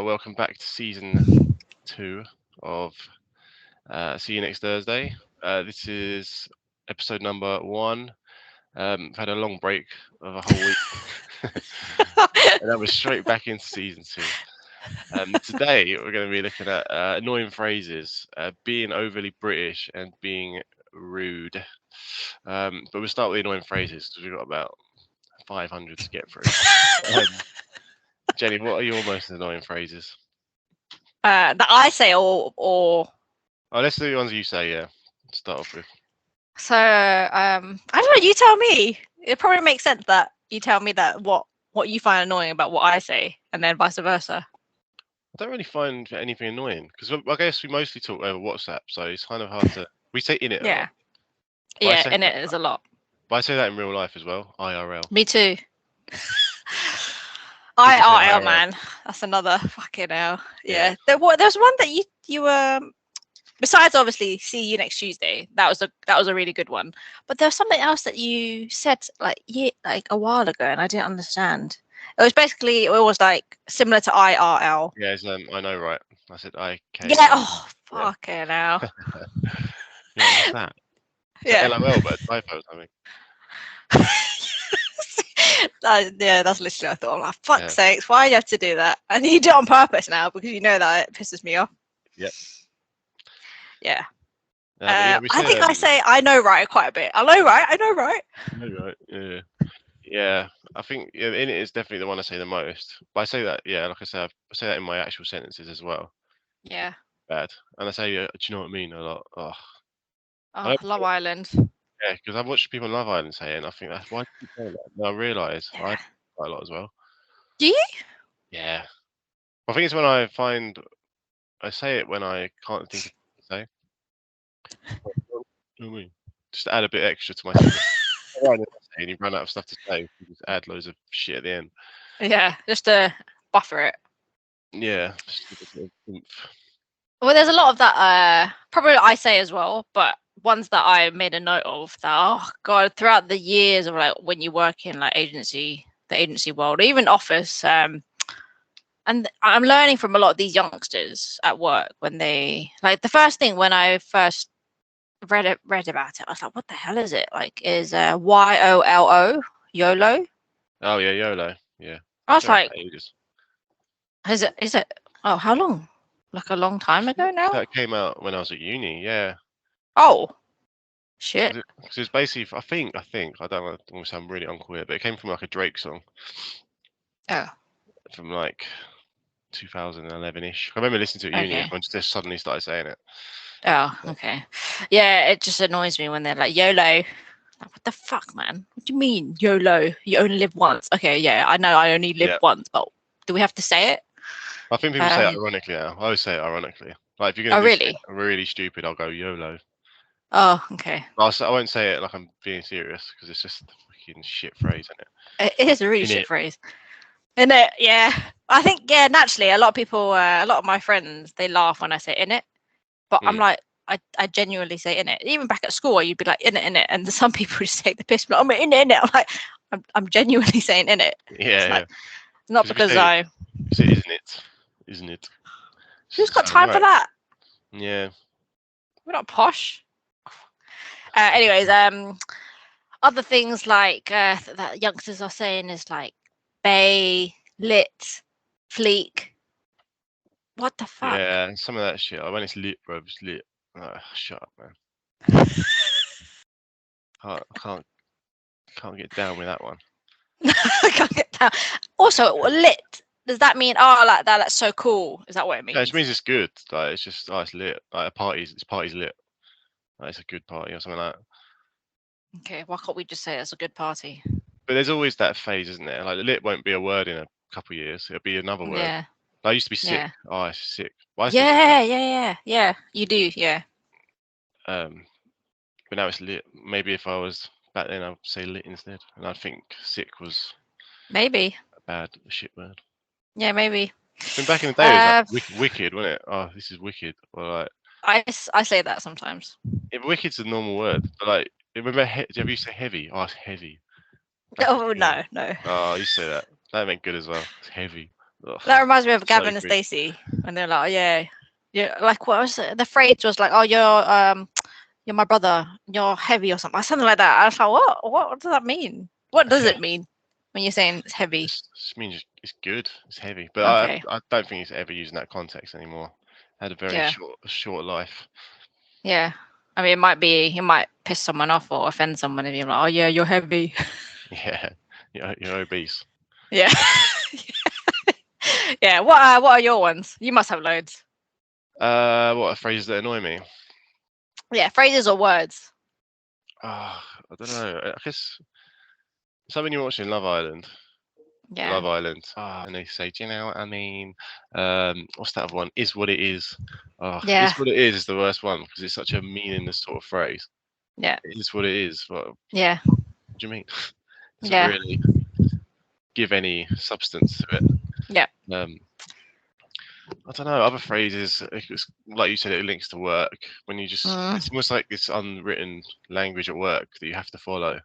Welcome back to season 2 of See You Next Thursday. This is episode number 1. I've had a long break of a whole week, and then we're straight back into season 2. Today we're going to be looking at annoying phrases, being overly British, and being rude. But we'll start with the annoying phrases because we've got about 500 to get through. Jenny, what are your most annoying phrases? That I say or Oh, let's do the ones you say, yeah. Start off with. So I don't know, you tell me. It probably makes sense that you tell me that what you find annoying about what I say, and then vice versa. I don't really find anything annoying because I guess we mostly talk over WhatsApp, so it's kind of hard to. We say in it a lot. Yeah, in it is a lot. But I say that in real life as well, IRL. Me too. IRL, man. That's another fucking hell. Yeah. There's one that you besides obviously see you next Tuesday. That was a really good one. But there's something else that you said like a while ago, and I didn't understand. It was like similar to IRL. Yeah, it's, I know, right? I said IK. Yeah. Oh, fucking hell. Yeah, what's that? Yeah. LOL, but a typo or something. Yeah, that's literally what I thought. I'm like, fuck's sakes, why do you have to do that? And you do it on purpose now because you know that it pisses me off. Yep. Yeah. I think I say I know right quite a bit. I know right. I know right. Yeah. Yeah. I think in it is definitely the one I say the most. But I say that, yeah, like I said, I say that in my actual sentences as well. Yeah. Bad. And I say, do you know what I mean? A lot. Oh, Love Island. Yeah, because I've watched people on Love Island say it, and I think that's why do you say that? And I realise I quite a lot as well. Do you? Yeah. I think it's when I say it when I can't think of what to say. Just add a bit extra to my sentence. And you run out of stuff to say, you just add loads of shit at the end. Yeah, just to buffer it. Yeah. Well, there's a lot of that. Probably I say as well, but ones that I made a note of that. Oh God! Throughout the years of like when you work in like the agency world, or even office, and I'm learning from a lot of these youngsters at work when they like the first thing when I first read about it, I was like, what the hell is it? Like, is YOLO YOLO? Oh yeah, YOLO. Yeah. I was like, is it? Oh, how long? Like a long time ago now? That came out when I was at uni, yeah. Oh, shit. Because it's basically, I think, I don't want to sound really uncool here, but it came from like a Drake song. Oh. From like 2011-ish. I remember listening to it at uni, everyone just suddenly started saying it. Oh, okay. Yeah, it just annoys me when they're like, YOLO. Like, what the fuck, man? What do you mean, YOLO? You only live once. Okay, yeah, I know I only live once, but do we have to say it? I think people say it ironically now. I always say it ironically. Like, if you're going to do something really stupid, I'll go YOLO. Oh, okay. I won't say it like I'm being serious, because it's just a fucking shit phrase, isn't it? It is a really shit phrase. In it, yeah. I think, yeah, naturally, a lot of my friends, they laugh when I say in it. But I'm like, I genuinely say in it. Even back at school, you'd be like in it, and some people just take the piss. But I'm in it. I'm like, I'm genuinely saying in it. Yeah, it's not because I. Say, isn't it? Who's got time for that? Yeah. We're not posh. Anyways, other things like that youngsters are saying is like bay, lit, fleek. What the fuck? Yeah, some of that shit. When it's lit, bro, it's lit. Oh, shut up, man. I can't get down with that one. I can't get down. Also, lit. Does that mean like that? That's so cool. Is that what it means? Yeah, it means it's good. Like it's just it's lit. Like party's lit. Like, it's a good party or something like that. Okay, why can't we just say it's a good party? But there's always that phase, isn't there? Like lit won't be a word in a couple of years. It'll be another word. Yeah. Like, I used to be sick. Yeah. Oh, it's sick. Well, yeah. You do, yeah. But now it's lit. Maybe if I was back then, I'd say lit instead, and I'd think sick was maybe a bad shit word. Yeah, maybe. When back in the day, it was like wicked, wasn't it? Oh, this is wicked. Or like I say that sometimes. Yeah, wicked's a normal word. But like, remember, have you say heavy? Oh, it's heavy. Oh no. Oh, you say that. That meant good as well. It's heavy. Ugh, That reminds me of so Gavin and cringe. Stacey when they're like, oh, yeah, like what was it? The phrase was like, oh, you're my brother, you're heavy or something like that. I was like, what does that mean? What does it mean when you're saying it's heavy? Just means it's good. It's heavy, but Okay. I don't think it's ever used in that context anymore. Had a very Yeah. short life. Yeah. I mean, it might piss someone off or offend someone if you're like, oh yeah, you're heavy. Yeah, you're obese. Yeah. Yeah. What are your ones? You must have loads. What are phrases that annoy me? Yeah, phrases or words. I don't know. I guess so when you're watching Love Island. Yeah. Love Island. And they say, "Do you know what I mean?" What's that other one? Is what it is. Is Yeah. what it is the worst one because it's such a meaningless sort of phrase. Yeah. It is what it is. What Yeah. do you mean? Doesn't Yeah. really give any substance to it. Yeah. I don't know. Other phrases, it's, like you said, it links to work. When you just, Mm. it's almost like this unwritten language at work that you have to follow.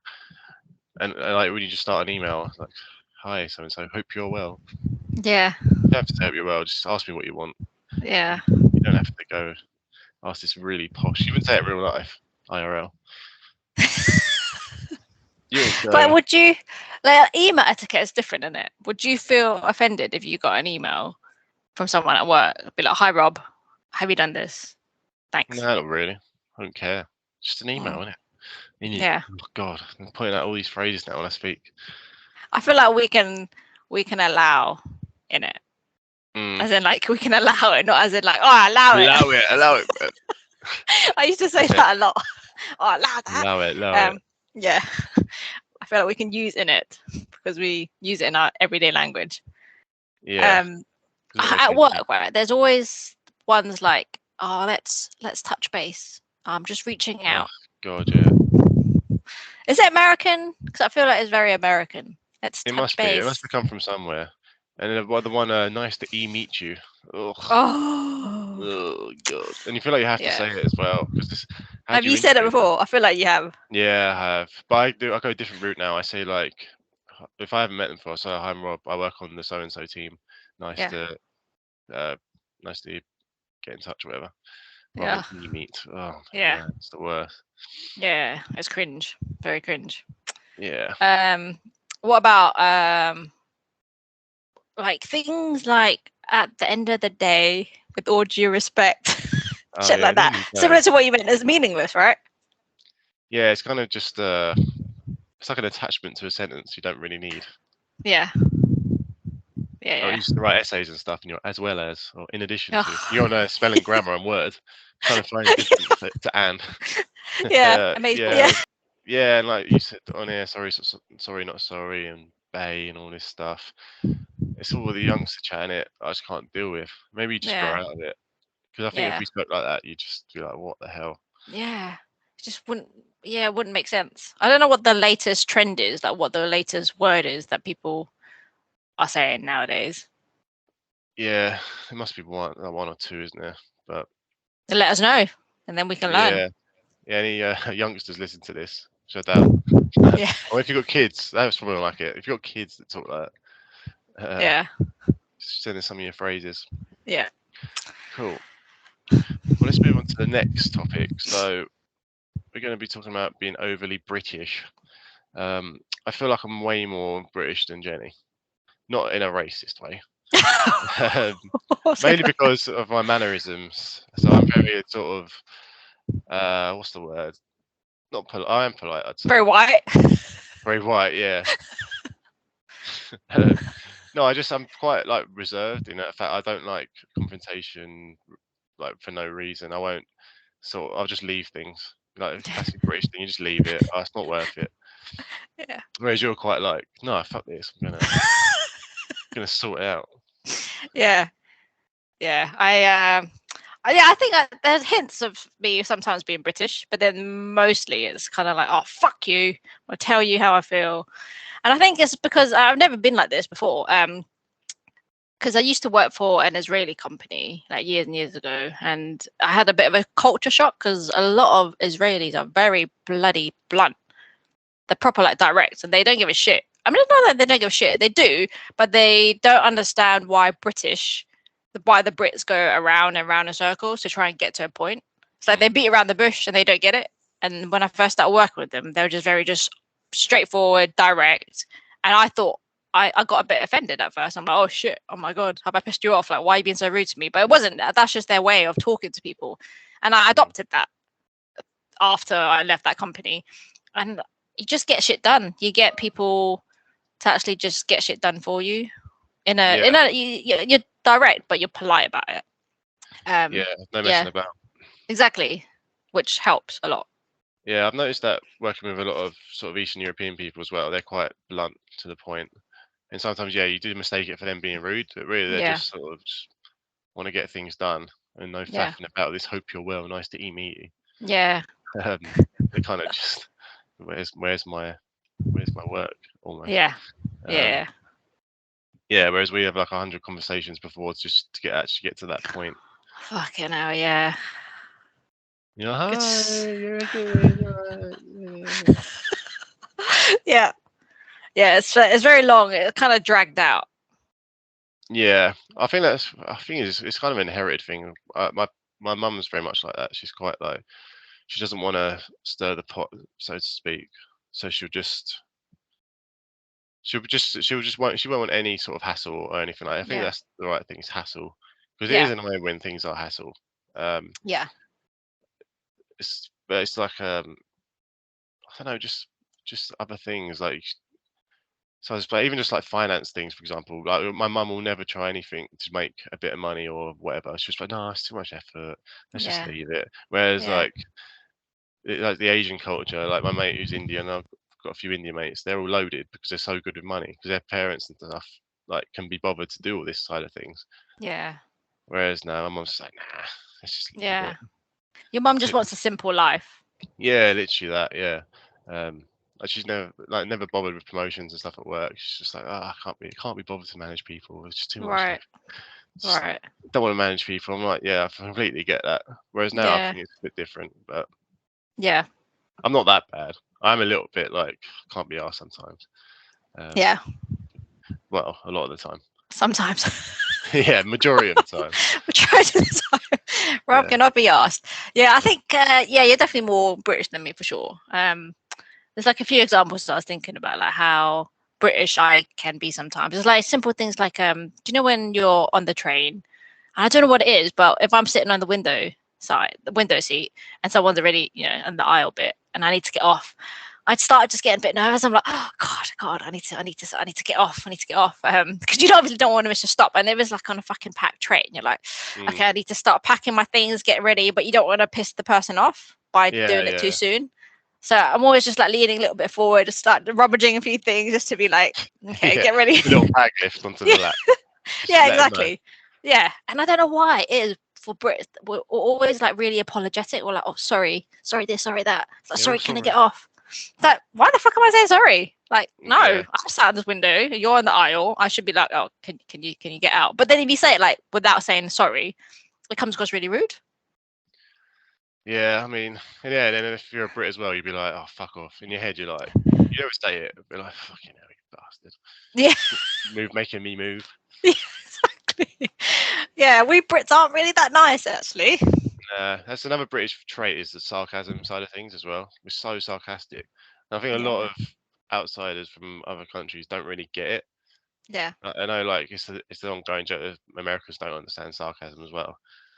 And like when you just start an email, like, "Hi, so and so, hope you're well." Yeah. You don't have to say hope you're well. Just ask me what you want. Yeah. You don't have to go ask this really posh. You wouldn't say it in real life, IRL. You wouldn't But go. would you like email etiquette is different, isn't it? Would you feel offended if you got an email from someone at work? Be like, hi Rob, have you done this? No, Thanks. not really. I don't care. Just an email, Mm. isn't it? Yeah. Oh God, I'm putting out all these phrases now when I speak. I feel like we can allow in it. Mm. As in like we can allow it, not as in like, oh allow it. Allow it, man. I used to say that a lot. Oh allow that. Allow it. Yeah. I feel like we can use in it because we use it in our everyday language. Yeah. Doesn't make At sense to me. work, right? There's always ones like, oh, let's touch base. I'm just reaching Oh out. God, yeah. Is it American? Because I feel like it's very American. Let's It touch must be. It base. must have come from somewhere. And then the one, nice to meet you. Ugh. Oh, Oh God. And you feel like you have to yeah. say it as well because how Have do you you said it introduce it? before? I feel like you have. Yeah, I have. But I go a different route now. I say like, if I haven't met them before, so hi, I'm Rob. I work on the so and so team. Nice Yeah, to, uh, nice to get in touch, or whatever. Rather yeah, than meet. Oh yeah, man, it's the worst. yeah. It's cringe. Very cringe. Yeah. What about like things like at the end of the day, with all due respect, Oh shit yeah. like There that. you go. Similar to what you meant, it's meaningless, right? Yeah, it's kind of just it's like an attachment to a sentence you don't really need. Yeah, yeah, Or you yeah. used to write essays and stuff, and you're as well as, or in addition to. Oh. You're on spelling, grammar, and word, trying to find a difference to Anne. Yeah, amazing. Yeah, Yeah, and like you said on here, sorry, not sorry, and bay and all this stuff. It's all the youngster chatting it. I just can't deal with. Maybe you just grow yeah, out of it. Because I think if yeah, we spoke like that, you'd just be like, what the hell? yeah. It just wouldn't. Yeah, it wouldn't make sense. I don't know what the latest trend is, like what the latest word is that people are saying nowadays. Yeah, it must be one or two, isn't there? But Let us know, and then we can learn. yeah, any youngsters listen to this, which I doubt. Yeah, Or if you've got kids, that's probably like it. If you've got kids that talk like that, yeah, just send us some of your phrases. yeah. Cool. Well, let's move on to the next topic. So we're going to be talking about being overly British. I feel like I'm way more British than Jenny, not in a racist way, um, mainly because of my mannerisms. So I'm very sort of what's the word? Not polite. I am polite, I'd say. Very white. Very white, yeah. No, I'm quite like reserved in that fact. I don't like confrontation, like for no reason. I won't I'll just leave things. Like classic British thing, you just leave it. Oh, it's not worth it. Yeah. Whereas you're quite like, no, fuck this. I'm gonna sort it out. Yeah, yeah. Yeah, I think there's hints of me sometimes being British, but then mostly it's kind of like, oh fuck you, I'll tell you how I feel, and I think it's because I've never been like this before. Because I used to work for an Israeli company like years and years ago, and I had a bit of a culture shock because a lot of Israelis are very bloody blunt. They're proper like direct, and they don't give a shit I mean, it's not that they don't give a shit. They do, but they don't understand why why the Brits go around and around in circles to try and get to a point. It's like they beat around the bush and they don't get it. And when I first started working with them, they were just straightforward, direct. And I thought I got a bit offended at first. I'm like, oh shit, oh my god, have I pissed you off? Like, why are you being so rude to me? But it wasn't. That's just their way of talking to people, and I adopted that after I left that company. And you just get shit done. You get people to actually just get shit done for you you're direct, but you're polite about it. No messing about. Exactly, which helps a lot. Yeah, I've noticed that working with a lot of sort of Eastern European people as well, they're quite blunt to the point. And sometimes, you do mistake it for them being rude, but really they're just sort of just want to get things done and no faffing about this. Hope you're well. Nice to meet you. Yeah. They kind of just where's my work almost. Yeah. Whereas we have like 100 conversations before just to actually get to that point. Fucking hell, yeah. You know, hi, you're good. Yeah. Yeah, it's very long. It kind of dragged out. Yeah, I think it's kind of an inherited thing. My mum's very much like that. She's quite like, she doesn't want to stir the pot, so to speak. So she won't want any sort of hassle or anything like that. I think that's the right thing, is hassle, because it is annoying when things are hassle. It's like I don't know, just other things like. So it's like, even just like finance things, for example, like my mum will never try anything to make a bit of money or whatever. She's just like, no, it's too much effort. Let's just leave it. Whereas like the Asian culture, like my mate who's Indian, I've got a few Indian mates, they're all loaded because they're so good with money, because their parents and stuff like can be bothered to do all this side of things. Yeah. Whereas now my mum's like, nah, let's just leave it. Your mum just wants a simple life. Yeah, literally that. Yeah. Like she's never bothered with promotions and stuff at work. She's just like, I can't be bothered to manage people. It's just too much. Right. Don't want to manage people. I'm like, yeah, I completely get that. Whereas now I think it's a bit different, but I'm not that bad. I'm a little bit like, can't be arsed sometimes. Well, a lot of the time. Sometimes. Yeah, majority of the time. Majority of the time. Rob cannot be asked. Yeah, I think you're definitely more British than me for sure. There's like a few examples I was thinking about, like how British I can be sometimes. It's like simple things like do you know when you're on the train? I don't know what it is, but if I'm sitting on the window seat, and someone's already, in the aisle bit, and I need to get off, I'd start just getting a bit nervous. I'm like, oh God, I need to get off. Because you obviously don't want to miss a stop. And it was like on a fucking packed train. You're like, okay, I need to start packing my things, get ready, but you don't want to piss the person off by doing it too soon. So I'm always just like leaning a little bit forward, just start rummaging a few things just to be like, okay, get ready. A little bag lift onto the lap. Yeah, exactly. Yeah, and I don't know why it is. For Brits, we're always like really apologetic. We're like, oh, sorry this, sorry that. It's like, sorry, can I get off? Like, why the fuck am I saying sorry? Like, no, I'm sat in this window. You're in the aisle. I should be like, oh, can you get out? But then if you say it like without saying sorry, it comes across really rude. Yeah, I mean, then if you're a Brit as well, you'd be like, oh, fuck off. In your head, you're like, you never say it, but like, fucking hell, you bastard. Yeah. Making me move. Yeah, exactly. Yeah, we Brits aren't really that nice, actually. That's another British trait, is the sarcasm side of things as well. We're so sarcastic. And I think a lot of outsiders from other countries don't really get it. Yeah. I know, like, it's the ongoing joke that Americans don't understand sarcasm as well.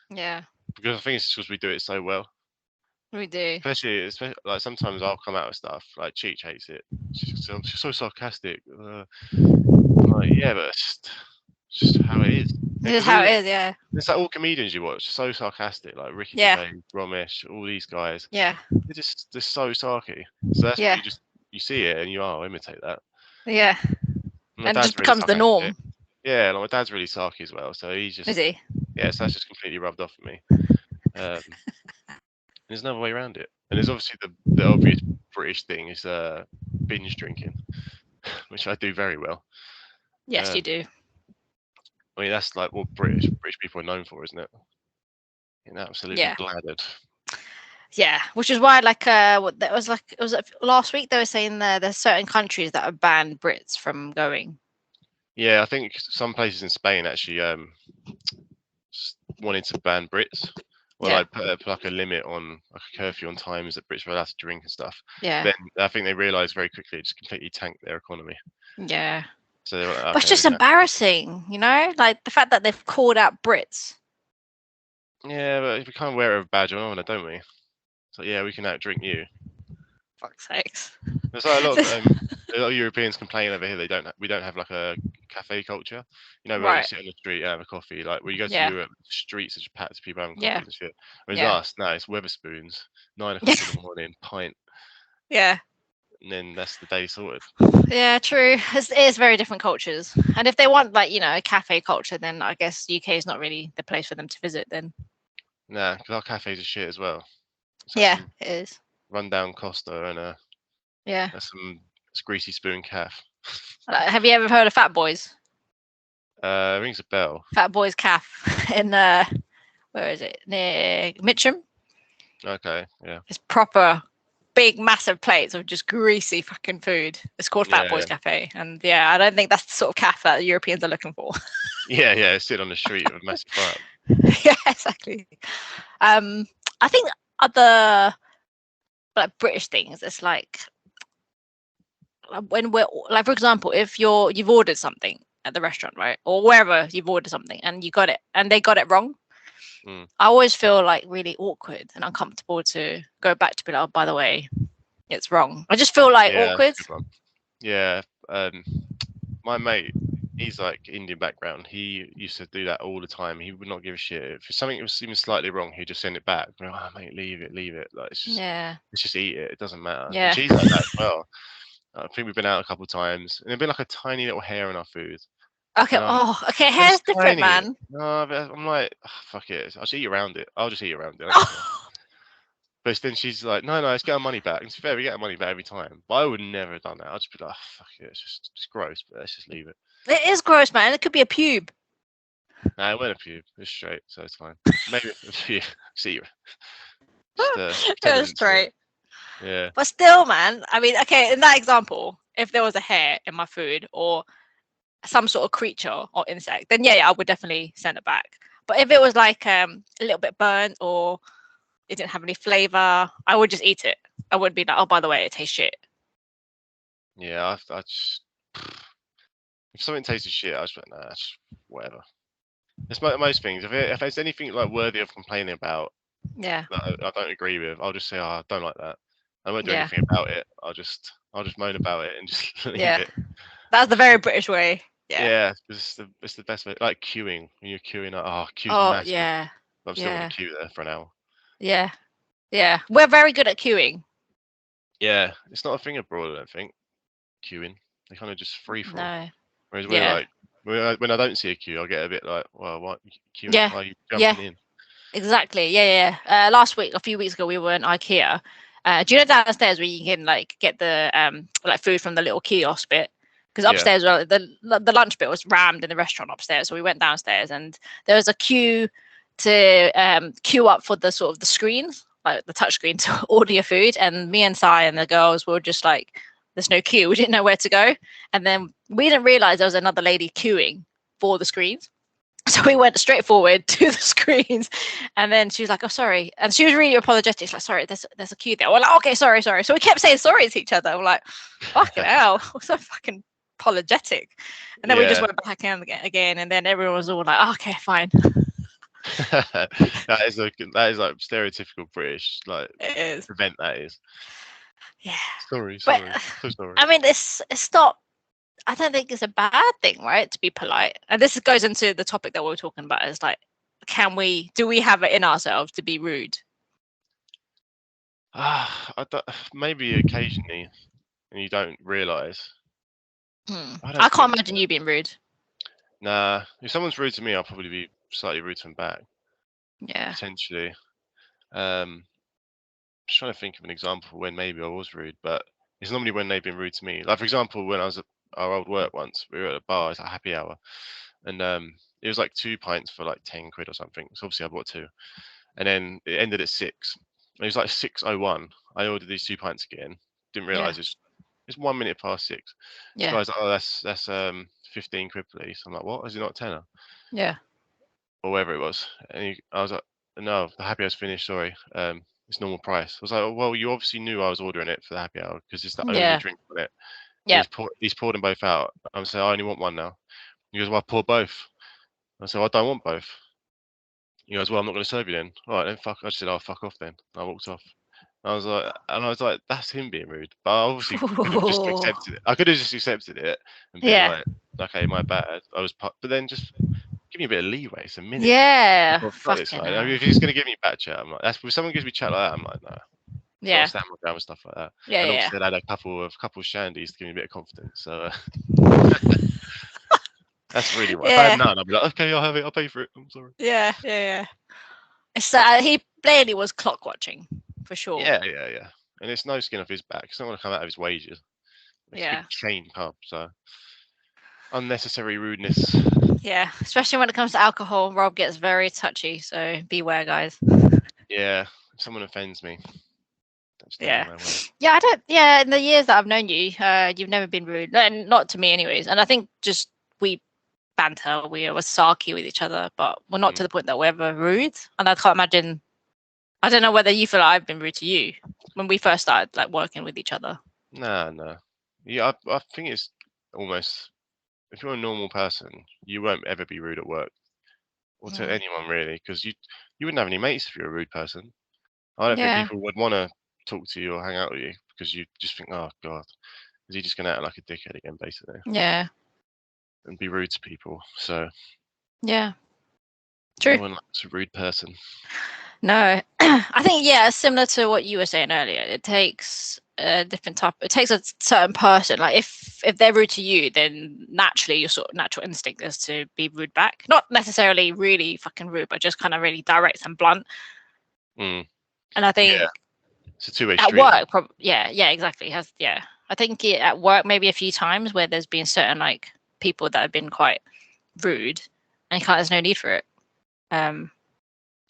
Yeah. Because I think it's just because we do it so well. We do. Especially like sometimes I'll come out with stuff like Cheech hates it. She's so sarcastic. I'm like, yeah, but it's just how it is. This is how it is, yeah. It's like all comedians you watch, so sarcastic, like Ricky Gervais, Ramesh, all these guys. Yeah. They're so sarky. So that's what you see it and you imitate that. Yeah. And it just becomes the norm. Yeah, like my dad's really sarky as well, so he's just. Is he? Yeah, so that's just completely rubbed off on me. There's another way around it, and there's obviously the obvious British thing is binge drinking, which I do very well. Yes, you do. I mean, that's like what British people are known for, isn't it? Absolutely bladdered. Yeah, which is why that was last week they were saying there's certain countries that have banned Brits from going. Yeah, I think some places in Spain actually wanted to ban Brits, or Yeah. like put like a limit on like a curfew on times that Brits were allowed to drink and stuff. Yeah. Then I think they realised very quickly it just completely tanked their economy. Yeah. So they were like, But it's okay, we just can. embarrassing, like the fact that they've called out Brits. Yeah, but we kind of wear a badge on honor, don't we? So yeah, we can outdrink you. Fuck's sakes. There's like a lot of Europeans complain over here we don't have like a cafe culture. You know, where you Right. sit on the street and have a coffee. Like when you go to Yeah. Europe, streets are just packed with people having Yeah. coffees and shit. Whereas Yeah. us, no, it's Weatherspoons, 9 Yeah. o'clock in the morning, pint, Yeah. and then that's the day sorted. Yeah, true. It is very different cultures. And if they want a cafe culture, then I guess UK is not really the place for them to visit then. Nah, because our cafes are shit as well. So Yeah, some it is. rundown Costa and Yeah. some greasy spoon calf. Have you ever heard of Fat Boys? Rings a bell. Fat Boys Calf in where is it? Near Mitcham. Okay, yeah. It's proper big, massive plates of just greasy fucking food. It's called Fat Boys Yeah, Cafe, and yeah, I don't think that's the sort of cafe that Europeans are looking for. yeah. Sit on the street with a massive fry up. Yeah, exactly. I think other British things. It's when we're like, for example, if you've ordered something at the restaurant, right, or wherever you've ordered something, and you got it, and they got it wrong. Mm. I always feel like really awkward and uncomfortable to go back to be like, oh, by the way, it's wrong. I just feel like Yeah, that's awkward. a good one. Yeah, my mate, he's like Indian background. He used to do that all the time. He would not give a shit if something was even slightly wrong. He'd just send it back. Oh, mate, leave it, leave it. Like Yeah. let's just eat it. It doesn't matter. And Yeah. she's like that as well. I think we've been out a couple of times, and there'd been like a tiny little hair in our food, Okay. and Oh, okay. but it's Hair's different, tiny. man. No, but I'm like, "Ugh, fuck it. I'll just eat around it. I'll just eat around it. I don't care." But then she's like, no, let's get our money back. And it's fair, we get our money back every time. But I would never have done that. I'd just be like, oh, fuck it, it's gross, but let's just leave it. It is gross, man. It could be a pube. Nah, it went a few. It's straight, so it's fine. Maybe a few. See, just pretend I It's didn't see it. straight. Yeah. But still, man. I mean, okay, in that example, if there was a hair in my food or some sort of creature or insect, then yeah, I would definitely send it back. But if it was like a little bit burnt or it didn't have any flavor, I would just eat it. I wouldn't be like, oh, by the way, it tastes shit. Yeah, I just if something tasted shit, I just went, nah, it's whatever. It's most things. If there's anything like worthy of complaining about Yeah. that I don't agree with, I'll just say, oh, I don't like that. I won't do Yeah. anything about it. I'll just moan about it and just leave Yeah. it. That's the very British way. Yeah. Yeah, it's the best way. Like queuing when you're queuing, like, oh, queue's Oh, massive. yeah. But I'm still gonna Yeah. queue there for an hour. Yeah. Yeah. We're very good at queuing. Yeah, it's not a thing abroad, I don't think. Queuing, they kind of just free for all. No. Whereas we're Yeah. like, when I don't see a queue, I'll get a bit like, well, what queuing? Yeah. Why are you Yeah. jumping in? Exactly. Yeah. Last week, a few weeks ago, we were in IKEA. Do you know downstairs where you can get the like food from the little kiosk bit? Because Yeah. upstairs, the lunch bit was rammed in the restaurant upstairs. So we went downstairs, and there was a queue to queue up for the sort of the screens, like the touch screen to order your food. And me and Sai and the girls were just like, "There's no queue. We didn't know where to go." And then we didn't realize there was another lady queuing for the screens. So we went straight forward to the screens, and then she was like, "Oh, sorry," and she was really apologetic. She's like, "Sorry, there's a queue there." We're like, "Okay, sorry." So we kept saying sorry to each other. We're like, "Fucking hell, we're so fucking apologetic." And then we just Yeah. went back in again, and then everyone was all like, oh, "Okay, fine." that is like stereotypical British like It is, event. That is. yeah. Sorry, But so sorry. I mean, it's not. I don't think it's a bad thing, right? To be polite, and this goes into the topic that we were talking about. Is like, do we have it in ourselves to be rude? Maybe occasionally, and you don't realise. I I don't can't think imagine so. you being rude. Nah, if someone's rude to me, I'll probably be slightly rude to them back, Yeah. potentially. Just trying to think of an example when maybe I was rude, but it's normally when they've been rude to me. Like for example, when I was at our old work once, we were at a bar, it's a happy hour, and it was like 2 pints for like 10 quid or something. So obviously I bought two, and then it ended at 6, It was like 6:01. I ordered these 2 pints again. Didn't realise it's 1 minute past 6. This Yeah. guy's like, oh, that's 15 quid, please. I'm like, what? Is it not a tenner? Yeah. Or whatever it was. And I was like, no, the happy hour's finished. Sorry. It's normal price. I was like, oh, well, you obviously knew I was ordering it for the happy hour because it's the only Yeah. drink on it. Yeah. He's poured them both out. I'm saying, I only want one now. He goes, well, I pour both. I said, I don't want both. He goes, well, I'm not going to serve you then. All right, then fuck. I just said, oh, fuck off then. I walked off. I was like, that's him being rude. But I obviously could have just accepted it. I could have just accepted it and been Yeah. like, okay, my bad. But then just give me a bit of leeway. It's a minute. Yeah. Like, this Fucking guy. hell. If he's going to give me back chat, I'm like, that's if someone gives me chat like that, I'm like, no. I've got to Yeah. stand my ground and stuff like that. Yeah. And Yeah. obviously, I had a couple of shandies to give me a bit of confidence. So that's really what. If I had Yeah. none, I'd be like, okay, I'll have it. I'll pay for it. I'm sorry. Yeah. Yeah. So he plainly was clock watching for sure. Yeah. And it's no skin off his back. It's not going to come out of his wages. It's a Yeah. good chain pub, so unnecessary rudeness. Yeah. Especially when it comes to alcohol, Rob gets very touchy. So beware, guys. Yeah, if someone offends me, don't stand Yeah. in my way. Yeah. I don't. Yeah. In the years that I've known you, you've never been rude. Not to me, anyways. And I think just we banter, we were sarky with each other, but we're not to the point that we're ever rude. And I can't imagine. I don't know whether you feel like I've been rude to you when we first started like working with each other. No. Yeah, I think it's almost, if you're a normal person, you won't ever be rude at work or to anyone really, because you wouldn't have any mates if you're a rude person. I don't think Yeah. people would want to talk to you or hang out with you because you just think, oh god, is he just going to act like a dickhead again, basically, Yeah. and be rude to people? So Yeah. no True. one likes a rude person. No, I think similar to what you were saying earlier. It takes a different type. It takes a certain person. Like if they're rude to you, then naturally your sort of natural instinct is to be rude back. Not necessarily really fucking rude, but just kind of really direct and blunt. Mm. And I think Yeah, it's a two-way at street. work, yeah, exactly. I think at work maybe a few times where there's been certain like people that have been quite rude, and there's no need for it.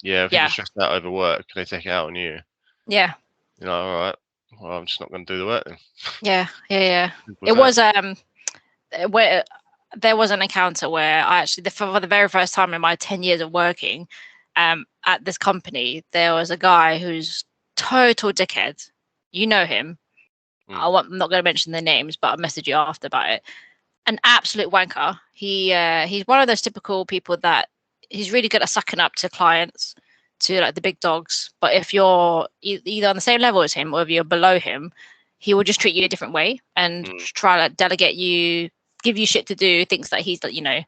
Yeah, if you're stressed out over work, they take it out on you. Yeah. You're like, all right, well, I'm just not going to do the work then. Yeah. It was where there was an encounter where I actually, for the very first time in my 10 years of working at this company, there was a guy who's total dickhead. You know him. I'm not going to mention the names, but I'll message you after about it. An absolute wanker. He's one of those typical people that he's really good at sucking up to clients, to like the big dogs. But if you're either on the same level as him or if you're below him, he will just treat you a different way and try to delegate you, give you shit to do, things that he's, you know,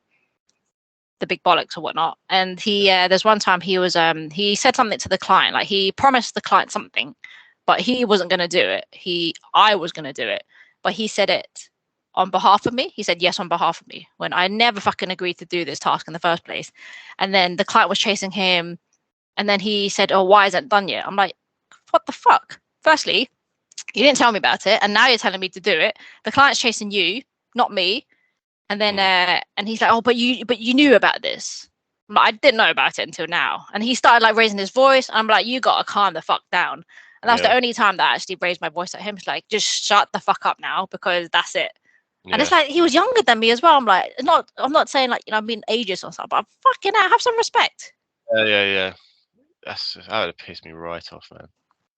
the big bollocks or whatnot. And there's one time he said something to the client, like he promised the client something, but he wasn't going to do it. I was going to do it, but he said it on behalf of me. He said yes on behalf of me when I never fucking agreed to do this task in the first place. And then the client was chasing him, and then he said, "Oh, why isn't it done yet?" I'm like, "What the fuck? Firstly, you didn't tell me about it, and now you're telling me to do it. The client's chasing you, not me." And then and he's like, "Oh, but you knew about this." I'm like, "I didn't know about it until now." And he started like raising his voice. And I'm like, "You gotta calm the fuck down." And that's the only time that I actually raised my voice at him. It's like, just shut the fuck up now, because that's it. Yeah. And it's like he was younger than me as well. I'm like, I'm not saying like, you know, I'm being ageist or something, but I'm fucking out, have some respect. Yeah. That would have pissed me right off, man.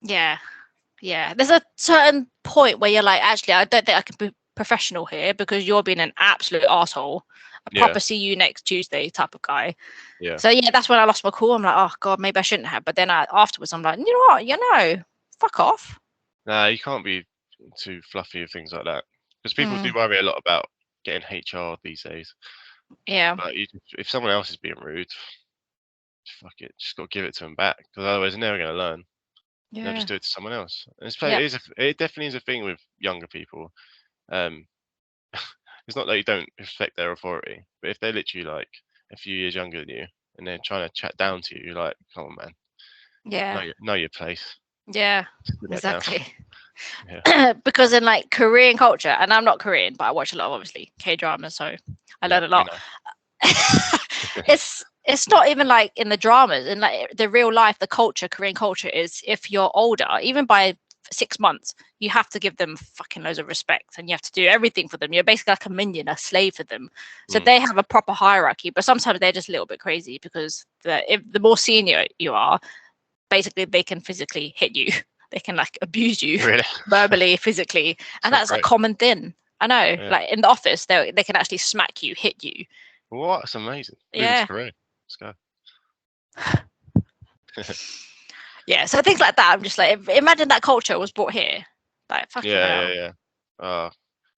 Yeah. There's a certain point where you're like, actually, I don't think I can be professional here because you're being an absolute asshole. I proper see you next Tuesday type of guy. Yeah. So yeah, that's when I lost my cool. I'm like, oh god, maybe I shouldn't have. But then afterwards, I'm like, you know what? Fuck off. Nah, you can't be too fluffy with things like that, because people do worry a lot about getting HR these days. Yeah. But if someone else is being rude, fuck it, just got to give it to them back, because otherwise they're never going to learn. Yeah. They'll just do it to someone else. And it definitely is a thing with younger people. It's not that you don't respect their authority, but if they're literally like a few years younger than you and they're trying to chat down to you, you're like, come on, man. Yeah. Know your place. Yeah. Exactly. Yeah. Because in like Korean culture, and I'm not Korean, but I watch a lot of obviously K-dramas, so I learn a lot. it's not even like in the dramas, in like the real life, the culture, Korean culture is if you're older, even by 6 months, you have to give them fucking loads of respect and you have to do everything for them. You're basically like a minion, a slave for them. So they have a proper hierarchy, but sometimes they're just a little bit crazy because if the more senior you are, basically they can physically hit you. They can like abuse you Really? verbally, physically, and that's a Great. common thing. I know, Yeah. like in the office, they can actually smack you, hit you. What? That's amazing. Moving Yeah. to Korea. Let's go. Yeah, so things like that. I'm just like, imagine that culture was brought here. Like, fucking hell. Yeah.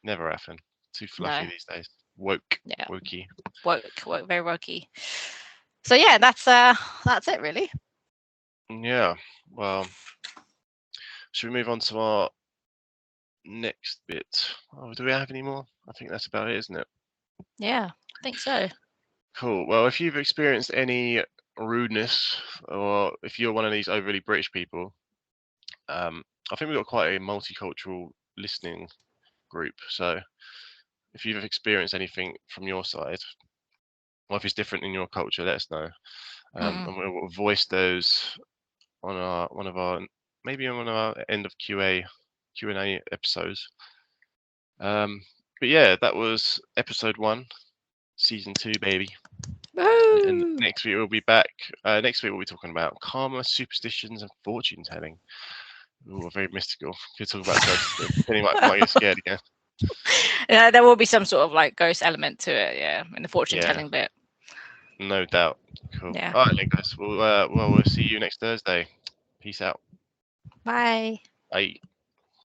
Never happen. Too fluffy No. these days. Woke. Yeah. Wokey. Woke, very wokey. So yeah, that's it really. Yeah. Well, should we move on to our next bit? Oh, do we have any more? I think that's about it, isn't it? Yeah, I think so. Cool. Well, if you've experienced any rudeness, or if you're one of these overly British people, I think we've got quite a multicultural listening group. So if you've experienced anything from your side, or if it's different in your culture, let us know, and we'll voice those on maybe on one of our end of Q&A episodes. But yeah, that was episode 1, season 2, baby. And Woo! next week we'll be back. Next week we'll be talking about karma, superstitions, and fortune telling. Ooh, very mystical. Could talk about ghosts. Penny might get scared again. Yeah, there will be some sort of like ghost element to it, yeah, in the fortune telling bit. No doubt. Cool. Yeah. All right, then, guys. We'll see you next Thursday. Peace out. Bye. Bye.